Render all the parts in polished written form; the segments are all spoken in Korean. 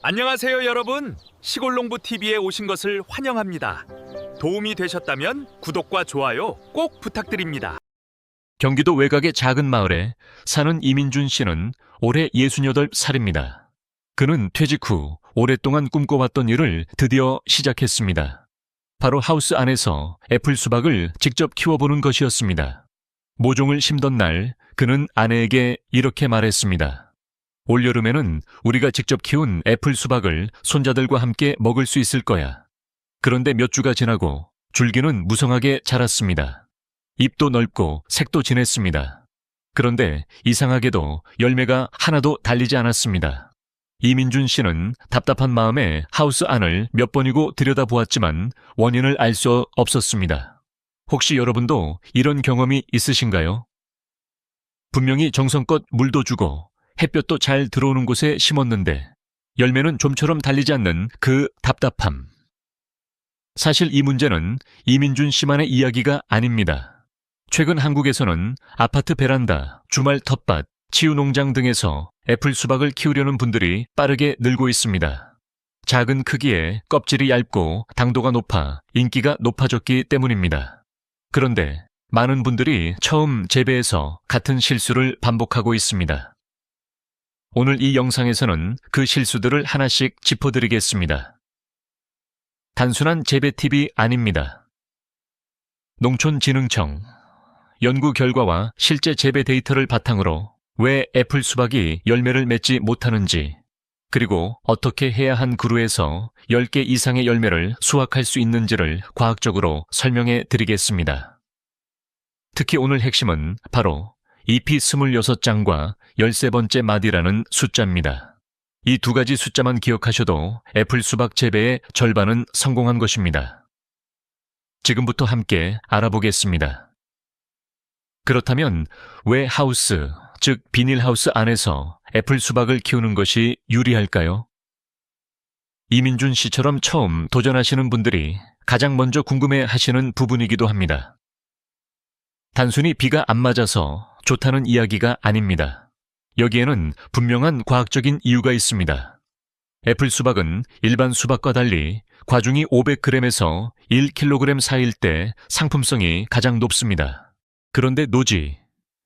안녕하세요, 여러분. 시골농부TV에 오신 것을 환영합니다. 도움이 되셨다면 구독과 좋아요 꼭 부탁드립니다. 경기도 외곽의 작은 마을에 사는 이민준 씨는 올해 68살입니다. 그는 퇴직 후 오랫동안 꿈꿔왔던 일을 드디어 시작했습니다. 바로 하우스 안에서 애플 수박을 직접 키워보는 것이었습니다. 모종을 심던 날 그는 아내에게 이렇게 말했습니다. 올여름에는 우리가 직접 키운 애플 수박을 손자들과 함께 먹을 수 있을 거야. 그런데 몇 주가 지나고 줄기는 무성하게 자랐습니다. 잎도 넓고 색도 진했습니다. 그런데 이상하게도 열매가 하나도 달리지 않았습니다. 이민준 씨는 답답한 마음에 하우스 안을 몇 번이고 들여다보았지만 원인을 알 수 없었습니다. 혹시 여러분도 이런 경험이 있으신가요? 분명히 정성껏 물도 주고 햇볕도 잘 들어오는 곳에 심었는데 열매는 좀처럼 달리지 않는 그 답답함. 사실 이 문제는 이민준 씨만의 이야기가 아닙니다. 최근 한국에서는 아파트 베란다, 주말 텃밭, 치유농장 등에서 애플 수박을 키우려는 분들이 빠르게 늘고 있습니다. 작은 크기에 껍질이 얇고 당도가 높아 인기가 높아졌기 때문입니다. 그런데 많은 분들이 처음 재배에서 같은 실수를 반복하고 있습니다. 오늘 이 영상에서는 그 실수들을 하나씩 짚어드리겠습니다. 단순한 재배 팁이 아닙니다. 농촌진흥청 연구 결과와 실제 재배 데이터를 바탕으로 왜 애플 수박이 열매를 맺지 못하는지, 그리고 어떻게 해야 한 그루에서 10개 이상의 열매를 수확할 수 있는지를 과학적으로 설명해 드리겠습니다. 특히 오늘 핵심은 바로 잎이 26장과 13번째 마디라는 숫자입니다. 이 두 가지 숫자만 기억하셔도 애플 수박 재배의 절반은 성공한 것입니다. 지금부터 함께 알아보겠습니다. 그렇다면 왜 하우스, 즉 비닐하우스 안에서 애플 수박을 키우는 것이 유리할까요? 이민준 씨처럼 처음 도전하시는 분들이 가장 먼저 궁금해하시는 부분이기도 합니다. 단순히 비가 안 맞아서 좋다는 이야기가 아닙니다. 여기에는 분명한 과학적인 이유가 있습니다. 애플 수박은 일반 수박과 달리 과중이 500g에서 1kg 사이일 때 상품성이 가장 높습니다. 그런데 노지,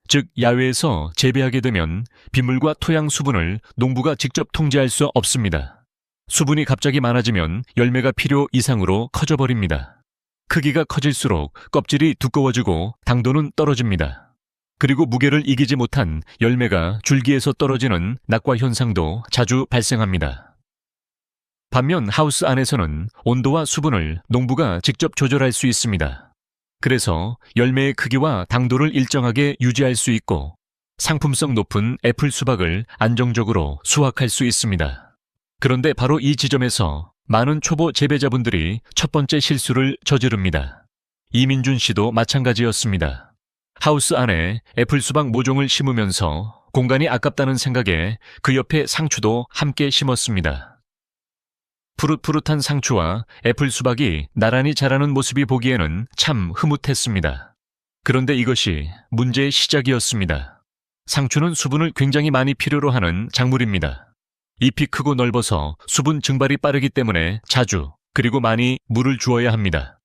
즉 야외에서 재배하게 되면 빗물과 토양 수분을 농부가 직접 통제할 수 없습니다. 수분이 갑자기 많아지면 열매가 필요 이상으로 커져버립니다. 크기가 커질수록 껍질이 두꺼워지고 당도는 떨어집니다. 그리고 무게를 이기지 못한 열매가 줄기에서 떨어지는 낙과 현상도 자주 발생합니다. 반면 하우스 안에서는 온도와 수분을 농부가 직접 조절할 수 있습니다. 그래서 열매의 크기와 당도를 일정하게 유지할 수 있고 상품성 높은 애플 수박을 안정적으로 수확할 수 있습니다. 그런데 바로 이 지점에서 많은 초보 재배자분들이 첫 번째 실수를 저지릅니다. 이민준 씨도 마찬가지였습니다. 하우스 안에 애플 수박 모종을 심으면서 공간이 아깝다는 생각에 그 옆에 상추도 함께 심었습니다. 푸릇푸릇한 상추와 애플 수박이 나란히 자라는 모습이 보기에는 참 흐뭇했습니다. 그런데 이것이 문제의 시작이었습니다. 상추는 수분을 굉장히 많이 필요로 하는 작물입니다. 잎이 크고 넓어서 수분 증발이 빠르기 때문에 자주 그리고 많이 물을 주어야 합니다.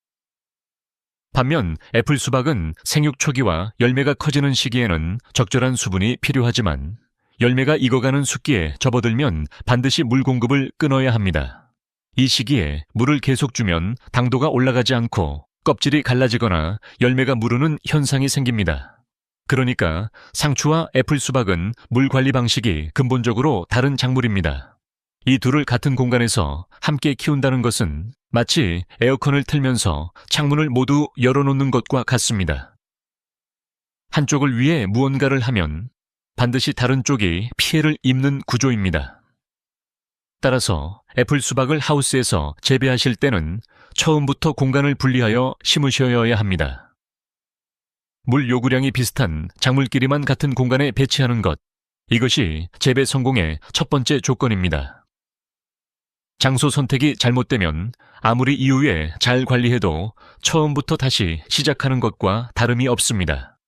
반면 애플 수박은 생육 초기와 열매가 커지는 시기에는 적절한 수분이 필요하지만 열매가 익어가는 숙기에 접어들면 반드시 물 공급을 끊어야 합니다. 이 시기에 물을 계속 주면 당도가 올라가지 않고 껍질이 갈라지거나 열매가 무르는 현상이 생깁니다. 그러니까 상추와 애플 수박은 물 관리 방식이 근본적으로 다른 작물입니다. 이 둘을 같은 공간에서 함께 키운다는 것은 마치 에어컨을 틀면서 창문을 모두 열어놓는 것과 같습니다. 한쪽을 위해 무언가를 하면 반드시 다른 쪽이 피해를 입는 구조입니다. 따라서 애플 수박을 하우스에서 재배하실 때는 처음부터 공간을 분리하여 심으셔야 합니다. 물 요구량이 비슷한 작물끼리만 같은 공간에 배치하는 것, 이것이 재배 성공의 첫 번째 조건입니다. 장소 선택이 잘못되면 아무리 이후에 잘 관리해도 처음부터 다시 시작하는 것과 다름이 없습니다.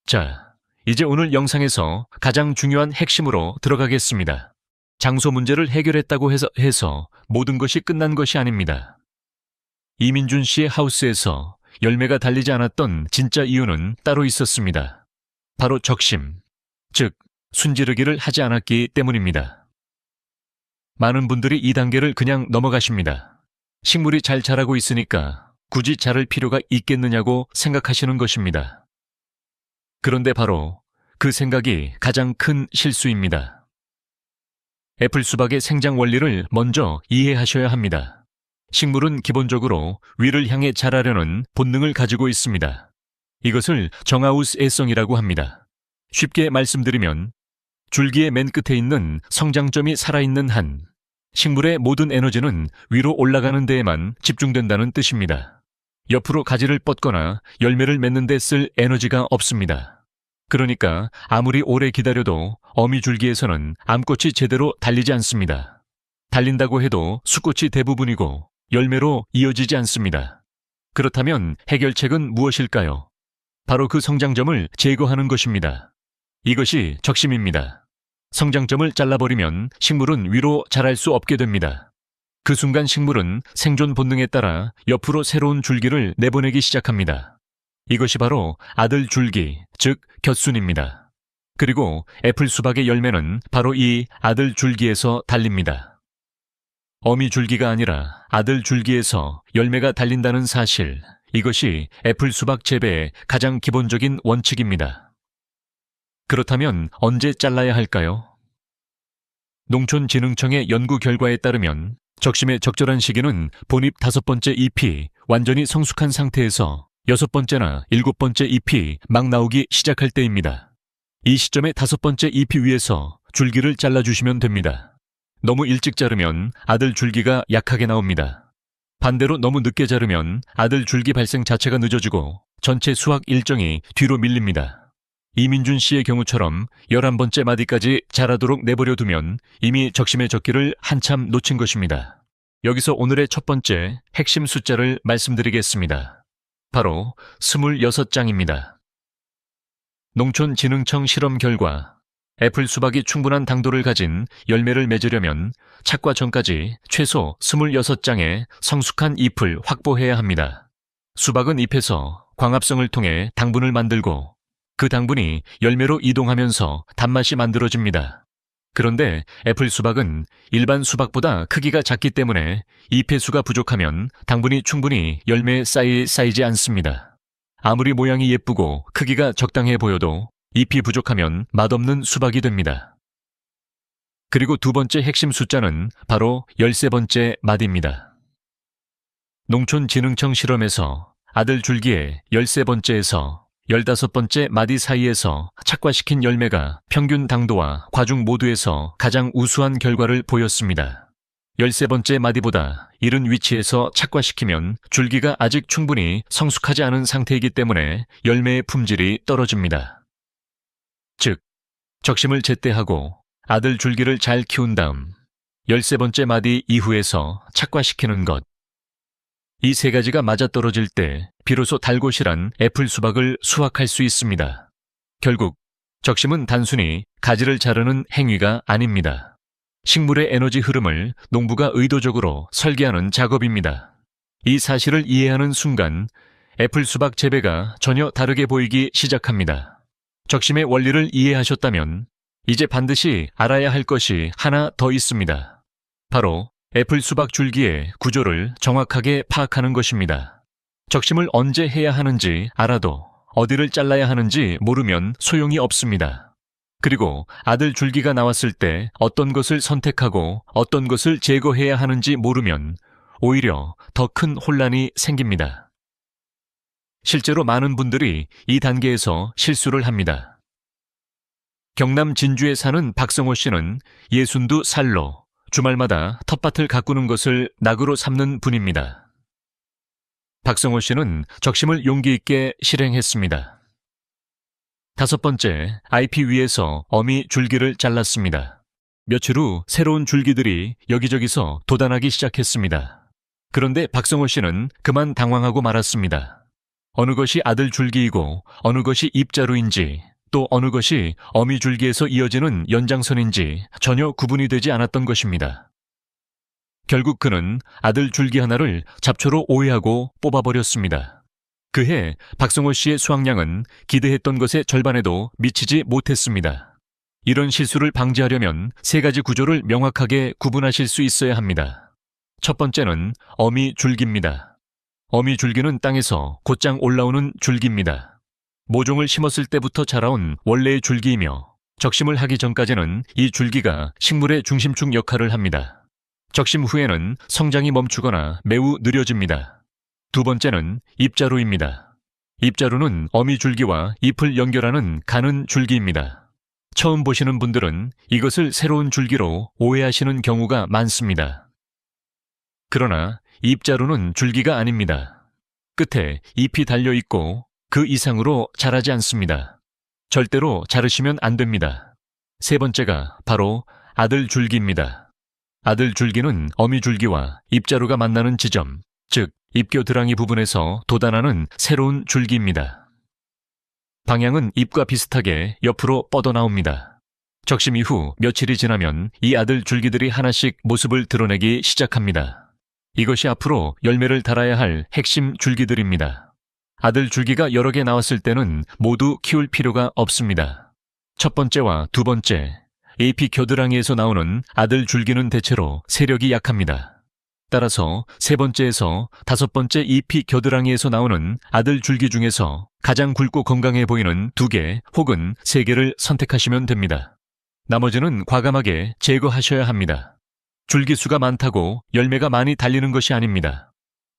자, 이제 오늘 영상에서 가장 중요한 핵심으로 들어가겠습니다. 장소 문제를 해결했다고 해서 모든 것이 끝난 것이 아닙니다. 이민준 씨의 하우스에서 열매가 달리지 않았던 진짜 이유는 따로 있었습니다. 바로 적심, 즉 순지르기를 하지 않았기 때문입니다. 많은 분들이 이 단계를 그냥 넘어가십니다. 식물이 잘 자라고 있으니까 굳이 자랄 필요가 있겠느냐고 생각하시는 것입니다. 그런데 바로 그 생각이 가장 큰 실수입니다. 애플 수박의 생장 원리를 먼저 이해하셔야 합니다. 식물은 기본적으로 위를 향해 자라려는 본능을 가지고 있습니다. 이것을 정하우스 애성이라고 합니다. 쉽게 말씀드리면 줄기의 맨 끝에 있는 성장점이 살아있는 한 식물의 모든 에너지는 위로 올라가는 데에만 집중된다는 뜻입니다. 옆으로 가지를 뻗거나 열매를 맺는 데 쓸 에너지가 없습니다. 그러니까 아무리 오래 기다려도 어미줄기에서는 암꽃이 제대로 달리지 않습니다. 달린다고 해도 수꽃이 대부분이고 열매로 이어지지 않습니다. 그렇다면 해결책은 무엇일까요? 바로 그 성장점을 제거하는 것입니다. 이것이 적심입니다. 성장점을 잘라버리면 식물은 위로 자랄 수 없게 됩니다. 그 순간 식물은 생존 본능에 따라 옆으로 새로운 줄기를 내보내기 시작합니다. 이것이 바로 아들 줄기, 즉 곁순입니다. 그리고 애플 수박의 열매는 바로 이 아들 줄기에서 달립니다. 어미 줄기가 아니라 아들 줄기에서 열매가 달린다는 사실, 이것이 애플 수박 재배의 가장 기본적인 원칙입니다. 그렇다면 언제 잘라야 할까요? 농촌진흥청의 연구 결과에 따르면 적심의 적절한 시기는 본잎 5번째 잎이 완전히 성숙한 상태에서 6번째나 7번째 잎이 막 나오기 시작할 때입니다. 이 시점에 5번째 잎이 위에서 줄기를 잘라주시면 됩니다. 너무 일찍 자르면 아들 줄기가 약하게 나옵니다. 반대로 너무 늦게 자르면 아들 줄기 발생 자체가 늦어지고 전체 수확 일정이 뒤로 밀립니다. 이민준 씨의 경우처럼 11번째 마디까지 자라도록 내버려 두면 이미 적심의 적기를 한참 놓친 것입니다. 여기서 오늘의 첫 번째 핵심 숫자를 말씀드리겠습니다. 바로 26장입니다. 농촌진흥청 실험 결과 애플 수박이 충분한 당도를 가진 열매를 맺으려면 착과 전까지 최소 26장의 성숙한 잎을 확보해야 합니다. 수박은 잎에서 광합성을 통해 당분을 만들고 그 당분이 열매로 이동하면서 단맛이 만들어집니다. 그런데 애플 수박은 일반 수박보다 크기가 작기 때문에 잎의 수가 부족하면 당분이 충분히 열매에 쌓이지 않습니다. 아무리 모양이 예쁘고 크기가 적당해 보여도 잎이 부족하면 맛없는 수박이 됩니다. 그리고 두 번째 핵심 숫자는 바로 13번째 마디입니다. 농촌진흥청 실험에서 아들 줄기의 13번째에서 15번째 마디 사이에서 착과시킨 열매가 평균 당도와 과중 모두에서 가장 우수한 결과를 보였습니다. 13번째 마디보다 이른 위치에서 착과시키면 줄기가 아직 충분히 성숙하지 않은 상태이기 때문에 열매의 품질이 떨어집니다. 즉, 적심을 제때하고 아들 줄기를 잘 키운 다음 13번째 마디 이후에서 착과시키는 것. 이 세 가지가 맞아떨어질 때 비로소 달고실한 애플 수박을 수확할 수 있습니다. 결국 적심은 단순히 가지를 자르는 행위가 아닙니다. 식물의 에너지 흐름을 농부가 의도적으로 설계하는 작업입니다. 이 사실을 이해하는 순간 애플 수박 재배가 전혀 다르게 보이기 시작합니다. 적심의 원리를 이해하셨다면 이제 반드시 알아야 할 것이 하나 더 있습니다. 바로 애플 수박 줄기의 구조를 정확하게 파악하는 것입니다. 적심을 언제 해야 하는지 알아도 어디를 잘라야 하는지 모르면 소용이 없습니다. 그리고 아들 줄기가 나왔을 때 어떤 것을 선택하고 어떤 것을 제거해야 하는지 모르면 오히려 더 큰 혼란이 생깁니다. 실제로 많은 분들이 이 단계에서 실수를 합니다. 경남 진주에 사는 박성호 씨는 62살로 주말마다 텃밭을 가꾸는 것을 낙으로 삼는 분입니다. 박성호 씨는 적심을 용기 있게 실행했습니다. 5번째, 잎 위에서 어미 줄기를 잘랐습니다. 며칠 후 새로운 줄기들이 여기저기서 돋아나기 시작했습니다. 그런데 박성호 씨는 그만 당황하고 말았습니다. 어느 것이 아들 줄기이고 어느 것이 잎자루인지 또 어느 것이 어미줄기에서 이어지는 연장선인지 전혀 구분이 되지 않았던 것입니다. 결국 그는 아들 줄기 하나를 잡초로 오해하고 뽑아버렸습니다. 그해 박성호 씨의 수확량은 기대했던 것의 절반에도 미치지 못했습니다. 이런 실수를 방지하려면 세 가지 구조를 명확하게 구분하실 수 있어야 합니다. 첫 번째는 어미 줄기입니다. 어미 줄기는 땅에서 곧장 올라오는 줄기입니다. 모종을 심었을 때부터 자라온 원래의 줄기이며 적심을 하기 전까지는 이 줄기가 식물의 중심축 역할을 합니다. 적심 후에는 성장이 멈추거나 매우 느려집니다. 두 번째는 잎자루입니다. 잎자루는 어미 줄기와 잎을 연결하는 가는 줄기입니다. 처음 보시는 분들은 이것을 새로운 줄기로 오해하시는 경우가 많습니다. 그러나 잎자루는 줄기가 아닙니다. 끝에 잎이 달려 있고 그 이상으로 자라지 않습니다. 절대로 자르시면 안 됩니다. 세 번째가 바로 아들 줄기입니다. 아들 줄기는 어미 줄기와 잎자루가 만나는 지점, 즉 잎교드랑이 부분에서 돋아나는 새로운 줄기입니다. 방향은 잎과 비슷하게 옆으로 뻗어나옵니다. 적심 이후 며칠이 지나면 이 아들 줄기들이 하나씩 모습을 드러내기 시작합니다. 이것이 앞으로 열매를 달아야 할 핵심 줄기들입니다. 아들 줄기가 여러 개 나왔을 때는 모두 키울 필요가 없습니다. 첫 번째와 두 번째, AP 겨드랑이에서 나오는 아들 줄기는 대체로 세력이 약합니다. 따라서 세 번째에서 다섯 번째 EP 겨드랑이에서 나오는 아들 줄기 중에서 가장 굵고 건강해 보이는 2개 혹은 3개를 선택하시면 됩니다. 나머지는 과감하게 제거하셔야 합니다. 줄기수가 많다고 열매가 많이 달리는 것이 아닙니다.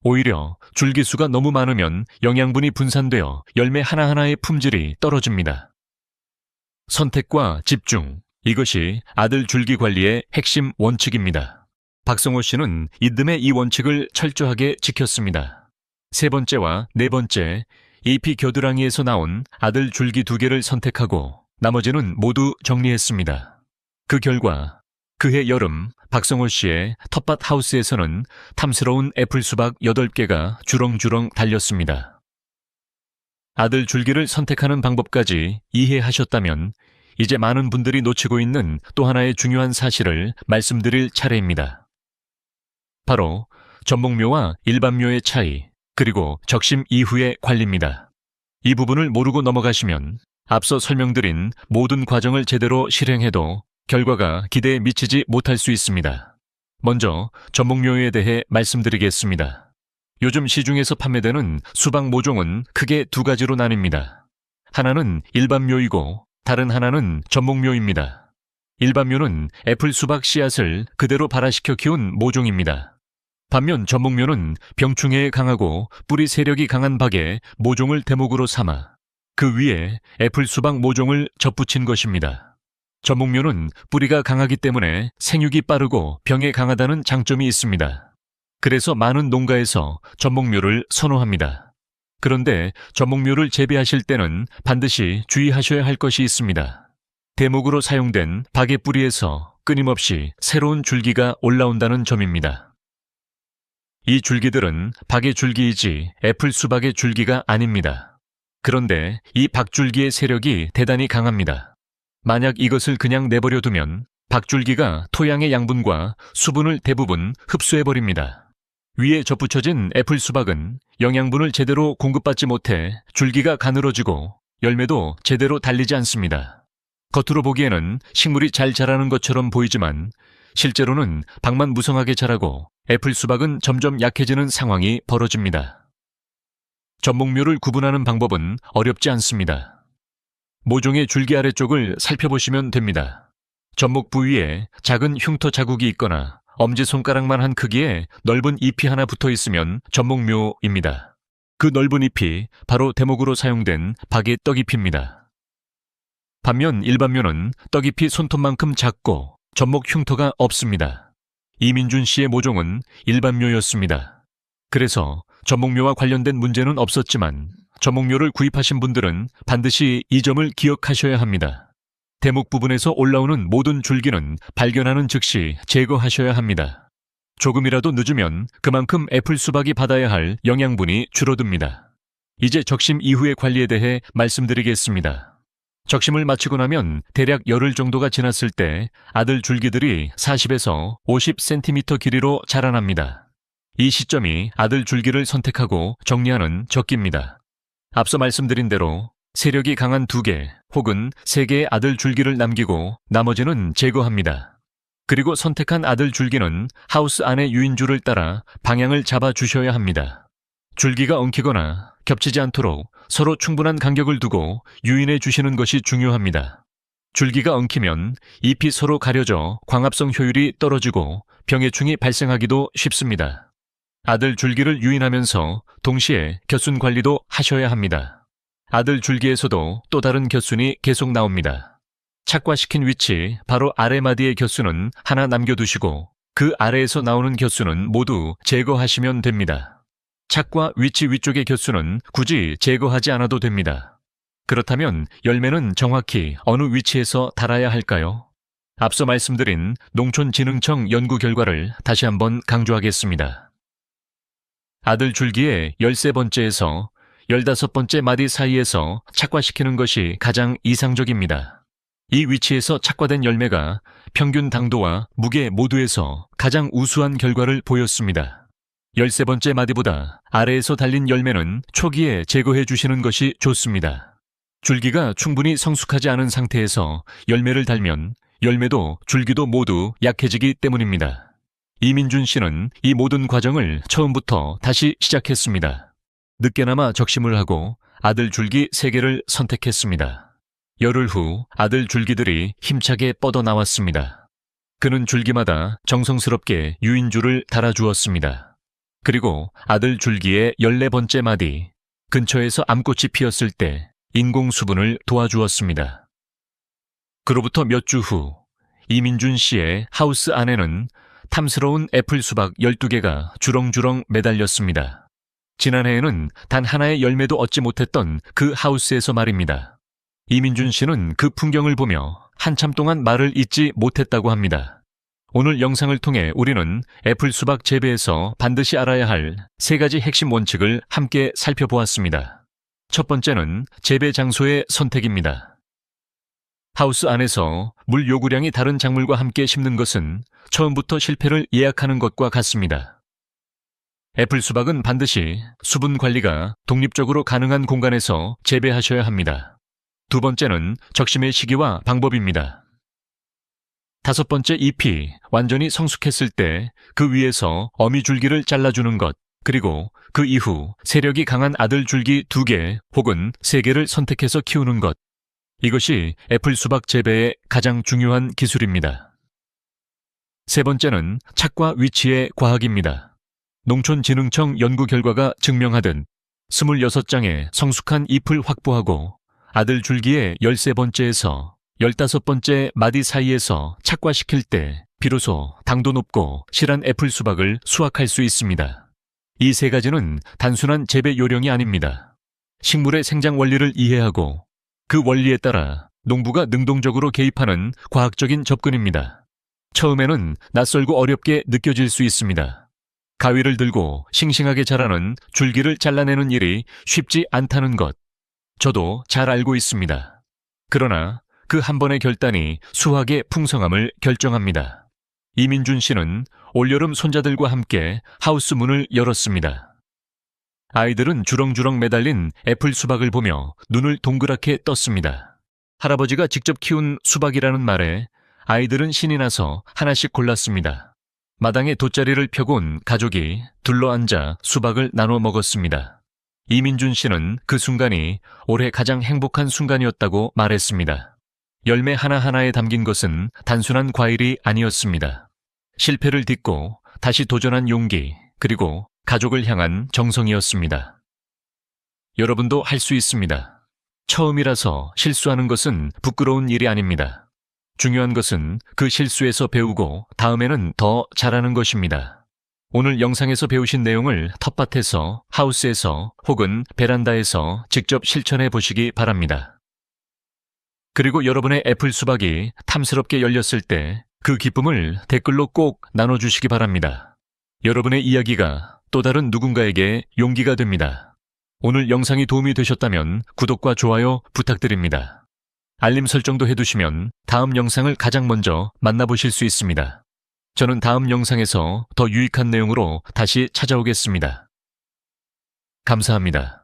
오히려 줄기수가 너무 많으면 영양분이 분산되어 열매 하나하나의 품질이 떨어집니다. 선택과 집중, 이것이 아들 줄기 관리의 핵심 원칙입니다. 박성호 씨는 이듬해 이 원칙을 철저하게 지켰습니다. 세 번째와 네 번째, EP 겨드랑이에서 나온 아들 줄기 2개를 선택하고 나머지는 모두 정리했습니다. 그 결과 그해 여름 박성호 씨의 텃밭 하우스에서는 탐스러운 애플 수박 8개가 주렁주렁 달렸습니다. 아들 줄기를 선택하는 방법까지 이해하셨다면 이제 많은 분들이 놓치고 있는 또 하나의 중요한 사실을 말씀드릴 차례입니다. 바로 전목묘와 일반묘의 차이, 그리고 적심 이후의 관리입니다. 이 부분을 모르고 넘어가시면 앞서 설명드린 모든 과정을 제대로 실행해도 결과가 기대에 미치지 못할 수 있습니다. 먼저 전목묘에 대해 말씀드리겠습니다. 요즘 시중에서 판매되는 수박 모종은 크게 2가지로 나뉩니다. 하나는 일반묘이고 다른 하나는 전목묘입니다. 일반묘는 애플 수박 씨앗을 그대로 발화시켜 키운 모종입니다. 반면 전목묘는 병충해에 강하고 뿌리 세력이 강한 박에 모종을 대목으로 삼아 그 위에 애플 수박 모종을 접붙인 것입니다. 전목묘는 뿌리가 강하기 때문에 생육이 빠르고 병에 강하다는 장점이 있습니다. 그래서 많은 농가에서 전목묘를 선호합니다. 그런데 전목묘를 재배하실 때는 반드시 주의하셔야 할 것이 있습니다. 대목으로 사용된 박의 뿌리에서 끊임없이 새로운 줄기가 올라온다는 점입니다. 이 줄기들은 박의 줄기이지 애플 수박의 줄기가 아닙니다. 그런데 이 박줄기의 세력이 대단히 강합니다. 만약 이것을 그냥 내버려 두면 박줄기가 토양의 양분과 수분을 대부분 흡수해버립니다. 위에 접붙여진 애플 수박은 영양분을 제대로 공급받지 못해 줄기가 가늘어지고 열매도 제대로 달리지 않습니다. 겉으로 보기에는 식물이 잘 자라는 것처럼 보이지만 실제로는 박만 무성하게 자라고 애플 수박은 점점 약해지는 상황이 벌어집니다. 전목묘를 구분하는 방법은 어렵지 않습니다. 모종의 줄기 아래쪽을 살펴보시면 됩니다. 전목 부위에 작은 흉터 자국이 있거나 엄지손가락만 한 크기의 넓은 잎이 하나 붙어 있으면 전목묘입니다. 그 넓은 잎이 바로 대목으로 사용된 박의 떡잎입니다. 반면 일반묘는 떡잎이 손톱만큼 작고 전목 흉터가 없습니다. 이민준 씨의 모종은 일반묘였습니다. 그래서 전목묘와 관련된 문제는 없었지만 전목묘를 구입하신 분들은 반드시 이 점을 기억하셔야 합니다. 대목 부분에서 올라오는 모든 줄기는 발견하는 즉시 제거하셔야 합니다. 조금이라도 늦으면 그만큼 애플 수박이 받아야 할 영양분이 줄어듭니다. 이제 적심 이후의 관리에 대해 말씀드리겠습니다. 적심을 마치고 나면 대략 열흘 정도가 지났을 때 아들 줄기들이 40에서 50cm 길이로 자라납니다. 이 시점이 아들 줄기를 선택하고 정리하는 적기입니다. 앞서 말씀드린 대로 세력이 강한 2개 혹은 3개의 아들 줄기를 남기고 나머지는 제거합니다. 그리고 선택한 아들 줄기는 하우스 안의 유인줄을 따라 방향을 잡아 주셔야 합니다. 줄기가 엉키거나 겹치지 않도록 서로 충분한 간격을 두고 유인해 주시는 것이 중요합니다. 줄기가 엉키면 잎이 서로 가려져 광합성 효율이 떨어지고 병해충이 발생하기도 쉽습니다. 아들 줄기를 유인하면서 동시에 곁순 관리도 하셔야 합니다. 아들 줄기에서도 또 다른 곁순이 계속 나옵니다. 착과시킨 위치 바로 아래마디의 곁순은 하나 남겨두시고 그 아래에서 나오는 곁순은 모두 제거하시면 됩니다. 착과 위치 위쪽의 곁순은 굳이 제거하지 않아도 됩니다. 그렇다면 열매는 정확히 어느 위치에서 달아야 할까요? 앞서 말씀드린 농촌진흥청 연구 결과를 다시 한번 강조하겠습니다. 아들 줄기의 13번째에서 15번째 마디 사이에서 착과시키는 것이 가장 이상적입니다. 이 위치에서 착과된 열매가 평균 당도와 무게 모두에서 가장 우수한 결과를 보였습니다. 13번째 마디보다 아래에서 달린 열매는 초기에 제거해 주시는 것이 좋습니다. 줄기가 충분히 성숙하지 않은 상태에서 열매를 달면 열매도 줄기도 모두 약해지기 때문입니다. 이민준 씨는 이 모든 과정을 처음부터 다시 시작했습니다. 늦게나마 적심을 하고 아들 줄기 3개를 선택했습니다. 열흘 후 아들 줄기들이 힘차게 뻗어나왔습니다. 그는 줄기마다 정성스럽게 유인줄을 달아주었습니다. 그리고 아들 줄기의 14번째 마디, 근처에서 암꽃이 피었을 때 인공 수분을 도와주었습니다. 그로부터 몇 주 후, 이민준 씨의 하우스 안에는 탐스러운 애플 수박 12개가 주렁주렁 매달렸습니다. 지난해에는 단 하나의 열매도 얻지 못했던 그 하우스에서 말입니다. 이민준 씨는 그 풍경을 보며 한참 동안 말을 잇지 못했다고 합니다. 오늘 영상을 통해 우리는 애플 수박 재배에서 반드시 알아야 할 3가지 핵심 원칙을 함께 살펴보았습니다. 첫 번째는 재배 장소의 선택입니다. 하우스 안에서 물 요구량이 다른 작물과 함께 심는 것은 처음부터 실패를 예약하는 것과 같습니다. 애플 수박은 반드시 수분 관리가 독립적으로 가능한 공간에서 재배하셔야 합니다. 두 번째는 적심의 시기와 방법입니다. 5번째 잎이 완전히 성숙했을 때 그 위에서 어미줄기를 잘라주는 것, 그리고 그 이후 세력이 강한 아들 줄기 2개 혹은 3개를 선택해서 키우는 것. 이것이 애플 수박 재배의 가장 중요한 기술입니다. 세 번째는 착과 위치의 과학입니다. 농촌진흥청 연구 결과가 증명하듯 26장의 성숙한 잎을 확보하고 아들 줄기의 13번째에서 15번째 마디 사이에서 착과시킬 때 비로소 당도 높고 실한 애플 수박을 수확할 수 있습니다. 이 3가지는 단순한 재배 요령이 아닙니다. 식물의 생장 원리를 이해하고 그 원리에 따라 농부가 능동적으로 개입하는 과학적인 접근입니다. 처음에는 낯설고 어렵게 느껴질 수 있습니다. 가위를 들고 싱싱하게 자라는 줄기를 잘라내는 일이 쉽지 않다는 것, 저도 잘 알고 있습니다. 그러나 그 한 번의 결단이 수확의 풍성함을 결정합니다. 이민준 씨는 올여름 손자들과 함께 하우스 문을 열었습니다. 아이들은 주렁주렁 매달린 애플 수박을 보며 눈을 동그랗게 떴습니다. 할아버지가 직접 키운 수박이라는 말에 아이들은 신이 나서 하나씩 골랐습니다. 마당에 돗자리를 펴고 온 가족이 둘러앉아 수박을 나눠 먹었습니다. 이민준 씨는 그 순간이 올해 가장 행복한 순간이었다고 말했습니다. 열매 하나하나에 담긴 것은 단순한 과일이 아니었습니다. 실패를 딛고 다시 도전한 용기, 그리고 가족을 향한 정성이었습니다. 여러분도 할 수 있습니다. 처음이라서 실수하는 것은 부끄러운 일이 아닙니다. 중요한 것은 그 실수에서 배우고 다음에는 더 잘하는 것입니다. 오늘 영상에서 배우신 내용을 텃밭에서, 하우스에서 혹은 베란다에서 직접 실천해 보시기 바랍니다. 그리고 여러분의 애플 수박이 탐스럽게 열렸을 때 그 기쁨을 댓글로 꼭 나눠주시기 바랍니다. 여러분의 이야기가 또 다른 누군가에게 용기가 됩니다. 오늘 영상이 도움이 되셨다면 구독과 좋아요 부탁드립니다. 알림 설정도 해두시면 다음 영상을 가장 먼저 만나보실 수 있습니다. 저는 다음 영상에서 더 유익한 내용으로 다시 찾아오겠습니다. 감사합니다.